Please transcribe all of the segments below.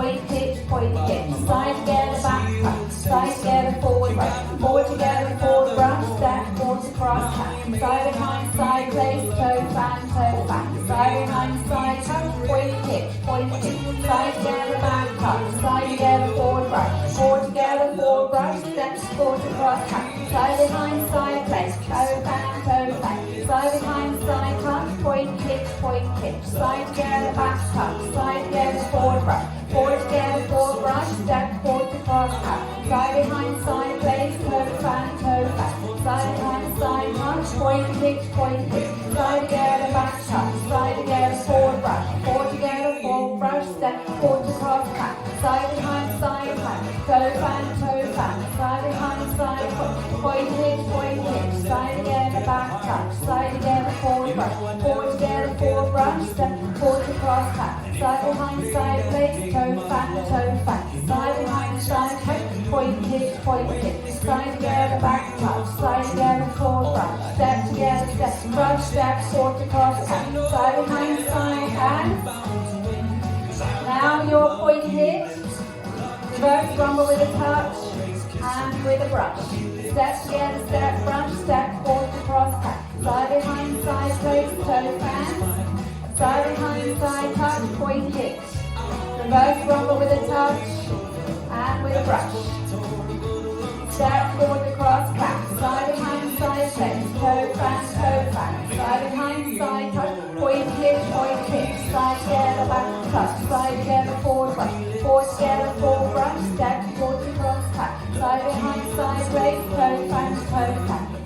point hit, side together, back touch, side together, forward brush, forward together, forward brush, step, forward across touch, side behind, side place, toe fan, side behind, side touch, point hit, side together, back touch, side together, forward together, forward brush, step, forward across touch, side behind, side place, toe fan, side behind, side touch, point hit, side together, back touch, side together, forward together, forward brush, step, forward across touch, side behind, side place, toe fan, side behind, side touch, point hit, side together, back touch, side together, forward together, forward brush, step, forward across touch, side behind, side touch, toe fan, side behind, side touch, point hit, side together, back touch, side together, forward together, forward brush, step, forward across touch, side behind, side place, toe fan, side behind, side touch, point hit, side together, back touch, side together, forward brush, step together, step, brush, step, forward across touch, side behind, side, and now your point hit, reverse rumble with a touch, and with a brush, step together, step, brush, step, forward across touch, side behind, side place, toe fans, side behind, side touch, point hit, reverse rumble with a touch, and with a brush, step forward across back, side behind, side place, toe fan, side behind, side touch, point hit, side together, back touch, side together, forward together, forward brush, step forward across touch, side behind, side place, toe fan,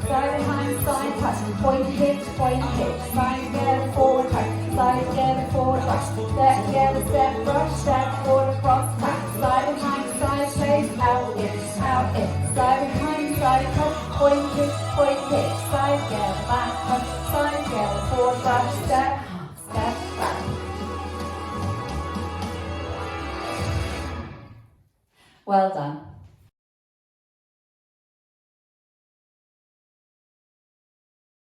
side behind, side touch, point hit, side together, forward touch, side together, forward brush, step together, step brush, step forward across touch, side behind, side place, out in, side behind, side touch, point hit, side together, back touch, side together, forward brush, step back. Well done.